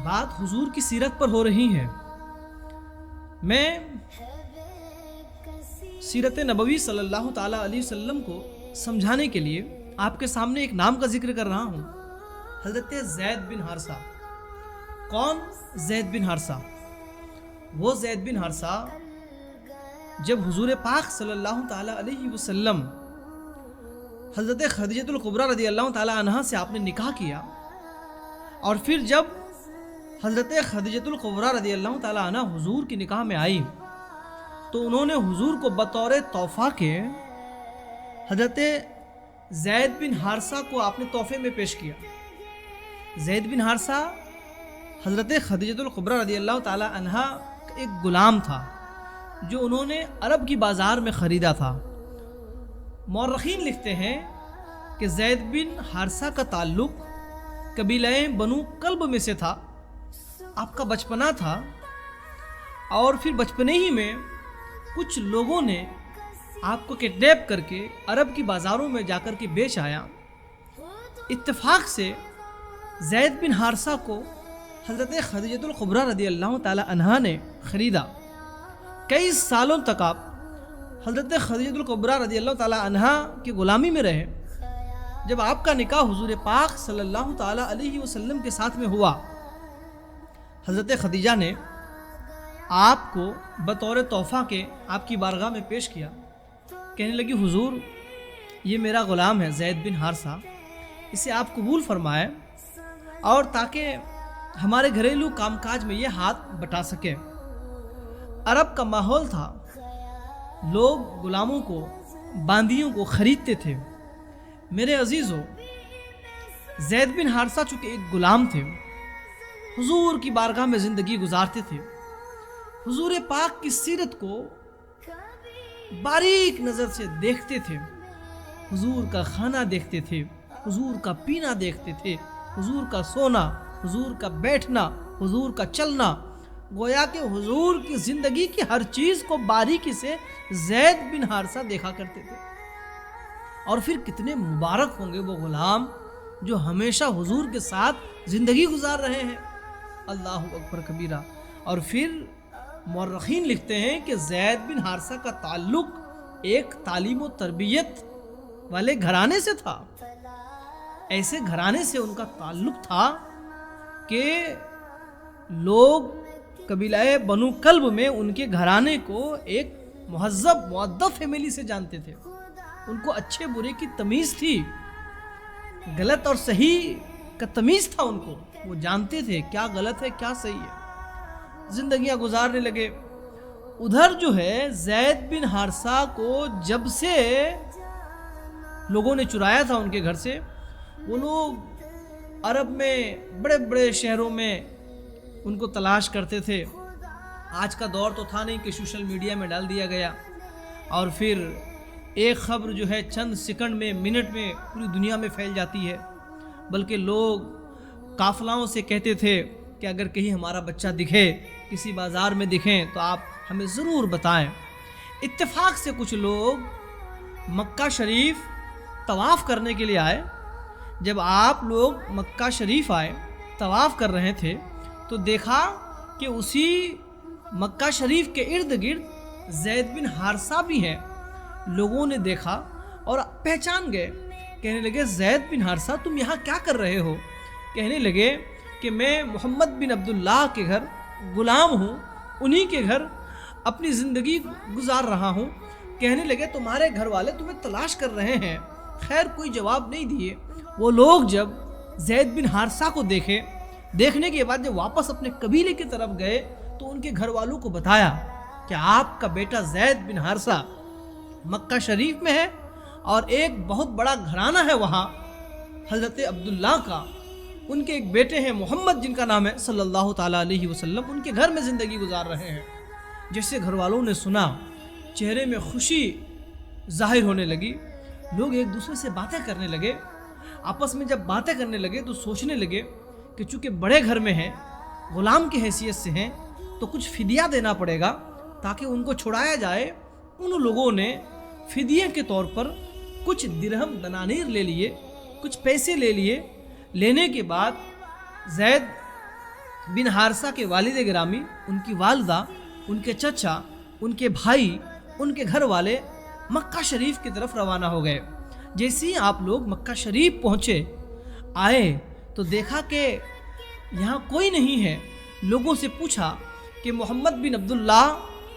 بات حضور کی سیرت پر ہو رہی ہے. میں سیرت نبوی صلی اللہ تعالیٰ علیہ وسلم کو سمجھانے کے لیے آپ کے سامنے ایک نام کا ذکر کر رہا ہوں. حضرت زید بن حارثہ. کون زید بن حارثہ؟ وہ زید بن حارثہ جب حضور پاک صلی اللہ تعالیٰ علیہ وسلم حضرت خدیجہ الکبریٰ رضی اللہ تعالیٰ عنہا سے آپ نے نکاح کیا، اور پھر جب حضرت خدیجہ الکبریٰ رضی اللہ تعالیٰ عنہ حضور کی نکاح میں آئی تو انہوں نے حضور کو بطور تحفہ کے حضرت زید بن حارثہ کو آپ نے تحفے میں پیش کیا. زید بن حارثہ حضرت خدیجہ الکبریٰ رضی اللہ تعالیٰ عنہا کا ایک غلام تھا جو انہوں نے عرب کی بازار میں خریدا تھا. مورخین لکھتے ہیں کہ زید بن حارثہ کا تعلق قبیلہ بنو کلب میں سے تھا. آپ کا بچپنا تھا، اور پھر بچپنے ہی میں کچھ لوگوں نے آپ کو کڈنیپ کر کے عرب کی بازاروں میں جا کر کے بیچ آیا. اتفاق سے زید بن حارثہ کو حضرت خدیجہ الکبریٰ رضی اللہ تعالی عنہا نے خریدا. کئی سالوں تک آپ حضرت خدیجہ الکبریٰ رضی اللہ تعالی عنہا کی غلامی میں رہے. جب آپ کا نکاح حضور پاک صلی اللہ تعالی علیہ وسلم کے ساتھ میں ہوا، حضرت خدیجہ نے آپ کو بطور تحفہ کے آپ کی بارگاہ میں پیش کیا. کہنے لگی حضور یہ میرا غلام ہے زید بن حارثہ، اسے آپ قبول فرمائے اور تاکہ ہمارے گھریلو کام کاج میں یہ ہاتھ بٹا سکے. عرب کا ماحول تھا، لوگ غلاموں کو باندیوں کو خریدتے تھے. میرے عزیزو، زید بن حارثہ چونکہ ایک غلام تھے، حضور کی بارگاہ میں زندگی گزارتے تھے، حضور پاک کی سیرت کو باریک نظر سے دیکھتے تھے، حضور کا کھانا دیکھتے تھے، حضور کا پینا دیکھتے تھے، حضور کا سونا، حضور کا بیٹھنا، حضور کا چلنا. گویا کہ حضور کی زندگی کی ہر چیز کو باریکی سے زید بن حارثہ دیکھا کرتے تھے. اور پھر کتنے مبارک ہوں گے وہ غلام جو ہمیشہ حضور کے ساتھ زندگی گزار رہے ہیں. اللہ اکبر کبیرہ. اور پھر مورخین لکھتے ہیں کہ زید بن حارثہ کا تعلق ایک تعلیم و تربیت والے گھرانے سے تھا. ایسے گھرانے سے ان کا تعلق تھا کہ لوگ قبیلہ بنو کلب میں ان کے گھرانے کو ایک مہذب مؤدب فیملی سے جانتے تھے. ان کو اچھے برے کی تمیز تھی، غلط اور صحیح کا تمیز تھا. ان کو وہ جانتے تھے کیا غلط ہے کیا صحیح ہے. زندگیاں گزارنے لگے. ادھر جو ہے زید بن حارثہ کو جب سے لوگوں نے چرایا تھا ان کے گھر سے، وہ لوگ عرب میں بڑے بڑے شہروں میں ان کو تلاش کرتے تھے. آج کا دور تو تھا نہیں کہ سوشل میڈیا میں ڈال دیا گیا اور پھر ایک خبر جو ہے چند سیکنڈ میں منٹ میں پوری دنیا میں پھیل جاتی ہے. بلکہ لوگ قافلاؤں سے کہتے تھے کہ اگر کہیں ہمارا بچہ دکھے، کسی بازار میں دکھیں تو آپ ہمیں ضرور بتائیں. اتفاق سے کچھ لوگ مکہ شریف طواف کرنے کے لیے آئے. جب آپ لوگ مکہ شریف آئے، طواف کر رہے تھے، تو دیکھا کہ اسی مکہ شریف کے ارد گرد زید بن حارثہ بھی ہیں. لوگوں نے دیکھا اور پہچان گئے. کہنے لگے زید بن حارثہ تم یہاں کیا کر رہے ہو؟ کہنے لگے کہ میں محمد بن عبداللہ کے گھر غلام ہوں، انہی کے گھر اپنی زندگی گزار رہا ہوں. کہنے لگے تمہارے گھر والے تمہیں تلاش کر رہے ہیں. خیر کوئی جواب نہیں دیے. وہ لوگ جب زید بن حارثہ کو دیکھنے کے بعد جب واپس اپنے قبیلے کی طرف گئے تو ان کے گھر والوں کو بتایا کہ آپ کا بیٹا زید بن حارثہ مکہ شریف میں ہے اور ایک بہت بڑا گھرانہ ہے وہاں حضرت عبداللہ کا. ان کے ایک بیٹے ہیں محمد جن کا نام ہے صلی اللہ تعالیٰ علیہ وسلم، ان کے گھر میں زندگی گزار رہے ہیں. جیسے گھر والوں نے سنا، چہرے میں خوشی ظاہر ہونے لگی. لوگ ایک دوسرے سے باتیں کرنے لگے. آپس میں جب باتیں کرنے لگے تو سوچنے لگے کہ چونکہ بڑے گھر میں ہیں، غلام کی حیثیت سے ہیں، تو کچھ فدیہ دینا پڑے گا تاکہ ان کو چھڑایا جائے. ان لوگوں نے فدیے کے طور پر کچھ درہم دنانیر لے لیے، کچھ پیسے لے لیے. لینے کے بعد زید بن حارثہ کے والد گرامی، ان کی والدہ، ان کے چچا، ان کے بھائی، ان کے گھر والے مکہ شریف کی طرف روانہ ہو گئے۔ جیسے ہی آپ لوگ مکہ شریف پہنچے، آئے تو دیکھا کہ یہاں کوئی نہیں ہے۔ لوگوں سے پوچھا کہ محمد بن عبداللہ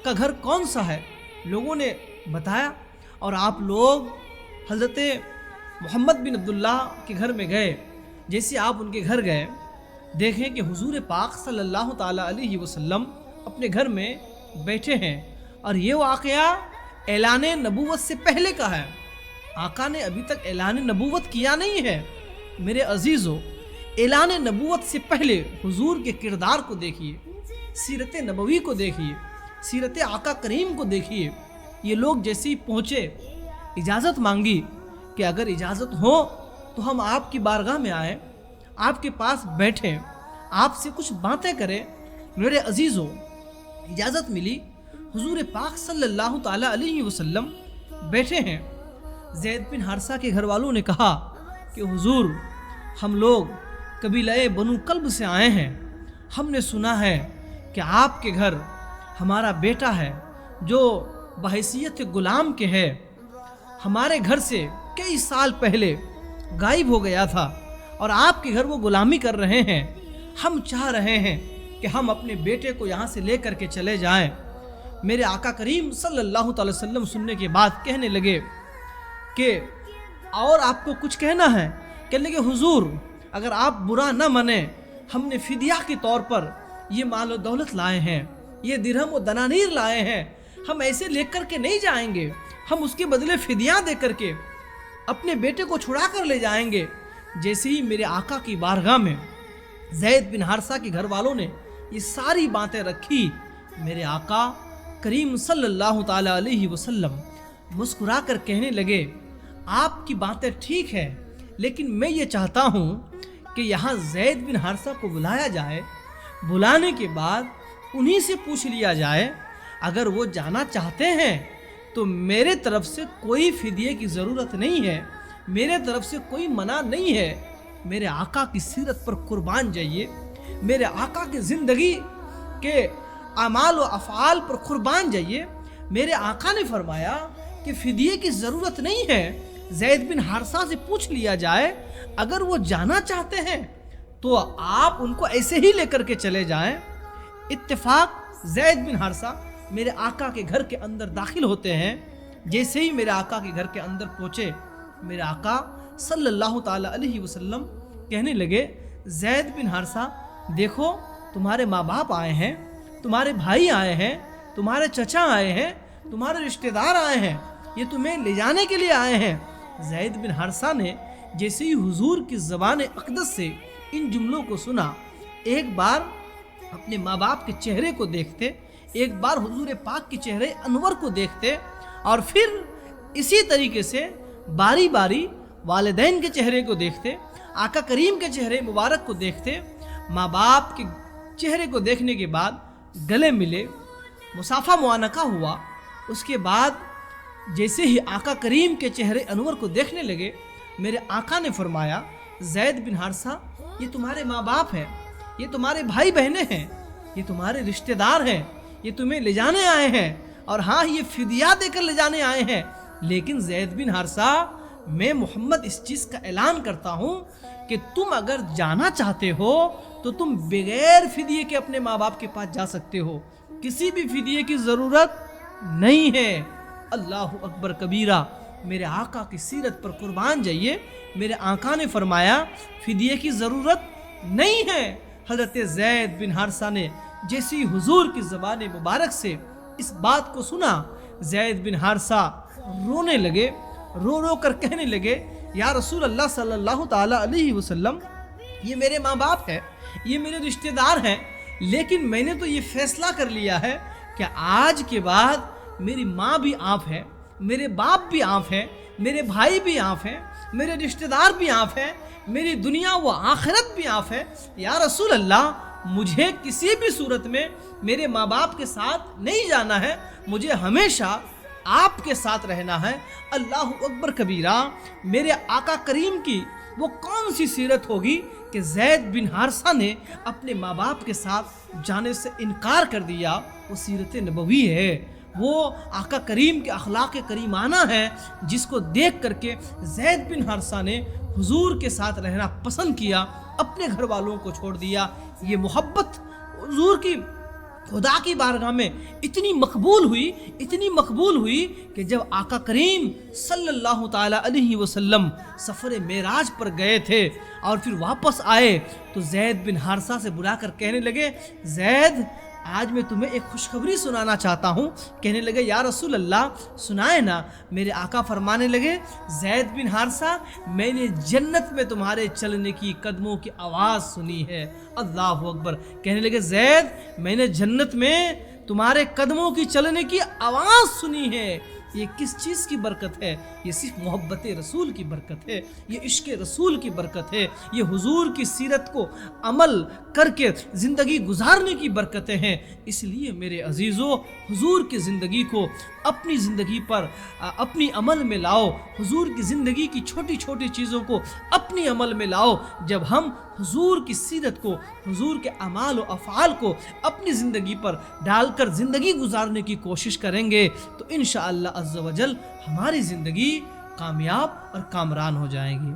کا گھر کون سا ہے؟ لوگوں نے بتایا، اور آپ لوگ حضرت محمد بن عبداللہ کے گھر میں گئے۔ جیسے آپ ان کے گھر گئے، دیکھیں کہ حضور پاک صلی اللہ تعالیٰ علیہ وسلم اپنے گھر میں بیٹھے ہیں، اور یہ واقعہ اعلان نبوت سے پہلے کا ہے۔ آقا نے ابھی تک اعلان نبوت کیا نہیں ہے۔ میرے عزیزو، اعلان نبوت سے پہلے حضور کے کردار کو دیکھیے، سیرت نبوی کو دیکھیے، سیرت آقا کریم کو دیکھیے۔ یہ لوگ جیسے ہی پہنچے، اجازت مانگی کہ اگر اجازت ہو تو ہم آپ کی بارگاہ میں آئیں، آپ کے پاس بیٹھیں، آپ سے کچھ باتیں کریں۔ میرے عزیزو، اجازت ملی، حضور پاک صلی اللہ تعالیٰ علیہ وسلم بیٹھے ہیں۔ زید بن حارثہ کے گھر والوں نے کہا کہ حضور، ہم لوگ قبیلہ بنو کلب سے آئے ہیں، ہم نے سنا ہے کہ آپ کے گھر ہمارا بیٹا ہے جو بحیثیت غلام کے ہے، ہمارے گھر سے کئی سال پہلے غائب ہو گیا تھا، اور آپ کے گھر وہ غلامی کر رہے ہیں۔ ہم چاہ رہے ہیں کہ ہم اپنے بیٹے کو یہاں سے لے کر کے چلے جائیں۔ میرے آقا کریم صلی اللہ تعالی وسلم سننے کے بعد کہنے لگے کہ اور آپ کو کچھ کہنا ہے؟ کہنے لگے حضور، اگر آپ برا نہ منیں، ہم نے فدیہ کے طور پر یہ مال و دولت لائے ہیں، یہ درہم و دنانیر لائے ہیں، ہم ایسے لے کر کے نہیں جائیں گے، ہم اس کے بدلے فدیہ دے کر کے اپنے بیٹے کو چھڑا کر لے جائیں گے۔ جیسے ہی میرے آقا کی بارگاہ میں زید بن حارثہ کے گھر والوں نے یہ ساری باتیں رکھی، میرے آقا کریم صلی اللہ تعالیٰ علیہ وسلم مسکرا کر کہنے لگے، آپ کی باتیں ٹھیک ہے، لیکن میں یہ چاہتا ہوں کہ یہاں زید بن حارثہ کو بلایا جائے، بلانے کے بعد انہی سے پوچھ لیا جائے، اگر وہ جانا چاہتے ہیں تو میرے طرف سے کوئی فدیے کی ضرورت نہیں ہے، میرے طرف سے کوئی منع نہیں ہے۔ میرے آقا کی سیرت پر قربان جائیے، میرے آقا کی زندگی کے اعمال و افعال پر قربان جائیے۔ میرے آقا نے فرمایا کہ فدیے کی ضرورت نہیں ہے، زید بن حارثہ سے پوچھ لیا جائے، اگر وہ جانا چاہتے ہیں تو آپ ان کو ایسے ہی لے کر کے چلے جائیں۔ اتفاق زید بن حارثہ میرے آقا کے گھر کے اندر داخل ہوتے ہیں۔ جیسے ہی میرے آقا کے گھر کے اندر پہنچے، میرے آقا صلی اللہ تعالیٰ علیہ وسلم کہنے لگے، زید بن حارثہ، دیکھو تمہارے ماں باپ آئے ہیں، تمہارے بھائی آئے ہیں، تمہارے چچا آئے ہیں، تمہارے رشتہ دار آئے ہیں، یہ تمہیں لے جانے کے لیے آئے ہیں۔ زید بن حارثہ نے جیسے ہی حضور کی زبان اقدس سے ان جملوں کو سنا، ایک بار اپنے ماں باپ کے چہرے کو دیکھتے، ایک بار حضور پاک کے چہرے انور کو دیکھتے، اور پھر اسی طریقے سے باری باری والدین کے چہرے کو دیکھتے، آقا کریم کے چہرے مبارک کو دیکھتے۔ ماں باپ کے چہرے کو دیکھنے کے بعد گلے ملے، مصافحہ معانقہ ہوا۔ اس کے بعد جیسے ہی آقا کریم کے چہرے انور کو دیکھنے لگے، میرے آقا نے فرمایا، زید بن حارثہ، یہ تمہارے ماں باپ ہیں، یہ تمہارے بھائی بہنیں ہیں، یہ تمہارے رشتہ دار ہیں، یہ تمہیں لے جانے آئے ہیں، اور ہاں یہ فدیہ دے کر لے جانے آئے ہیں، لیکن زید بن حارثہ، میں محمد اس چیز کا اعلان کرتا ہوں کہ تم اگر جانا چاہتے ہو تو تم بغیر فدیے کے اپنے ماں باپ کے پاس جا سکتے ہو، کسی بھی فدیے کی ضرورت نہیں ہے۔ اللہ اکبر کبیرہ، میرے آقا کی سیرت پر قربان جائیے۔ میرے آقا نے فرمایا فدیے کی ضرورت نہیں ہے۔ حضرت زید بن حارثہ نے جیسی حضور کی زبان مبارک سے اس بات کو سنا، زید بن حارثہ رونے لگے، رو رو کر کہنے لگے، یا رسول اللہ صلی اللہ تعالیٰ علیہ وسلم، یہ میرے ماں باپ ہے، یہ میرے رشتہ دار ہیں، لیکن میں نے تو یہ فیصلہ کر لیا ہے کہ آج کے بعد میری ماں بھی آپ ہے، میرے باپ بھی آپ ہیں، میرے بھائی بھی آپ ہیں، میرے رشتہ دار بھی آپ ہیں، میری دنیا و آخرت بھی آپ ہے۔ یا رسول اللہ، مجھے کسی بھی صورت میں میرے ماں باپ کے ساتھ نہیں جانا ہے، مجھے ہمیشہ آپ کے ساتھ رہنا ہے۔ اللہ اکبر کبیرہ، میرے آقا کریم کی وہ کون سی سیرت ہوگی کہ زید بن حارثہ نے اپنے ماں باپ کے ساتھ جانے سے انکار کر دیا؟ وہ سیرت نبوی ہے، وہ آقا کریم کے اخلاق کریمانہ ہے، جس کو دیکھ کر کے زید بن حارثہ نے حضور کے ساتھ رہنا پسند کیا، اپنے گھر والوں کو چھوڑ دیا۔ یہ محبت حضور کی خدا کی بارگاہ میں اتنی مقبول ہوئی کہ جب آقا کریم صلی اللہ تعالی علیہ وسلم سفر معراج پر گئے تھے اور پھر واپس آئے تو زید بن حارثہ سے بلا کر کہنے لگے، زید آج میں تمہیں ایک خوشخبری سنانا چاہتا ہوں۔ کہنے لگے، یا رسول اللہ سنائے نا۔ میرے آقا فرمانے لگے، زید بن حارثہ میں نے جنت میں تمہارے چلنے کی قدموں کی آواز سنی ہے۔ اللہ اکبر۔ کہنے لگے، زید میں نے جنت میں تمہارے قدموں کی چلنے کی آواز سنی ہے۔ یہ کس چیز کی برکت ہے؟ یہ صرف محبت رسول کی برکت ہے، یہ عشق رسول کی برکت ہے، یہ حضور کی سیرت کو عمل کر کے زندگی گزارنے کی برکتیں ہیں۔ اس لیے میرے عزیزو، حضور کی زندگی کو اپنی زندگی پر اپنی عمل میں لاؤ، حضور کی زندگی کی چھوٹی چھوٹی چیزوں کو اپنی عمل میں لاؤ۔ جب ہم حضور کی سیرت کو، حضور کے اعمال و افعال کو اپنی زندگی پر ڈال کر زندگی گزارنے کی کوشش کریں گے تو انشاءاللہ عز و جل ہماری زندگی کامیاب اور کامران ہو جائے گی۔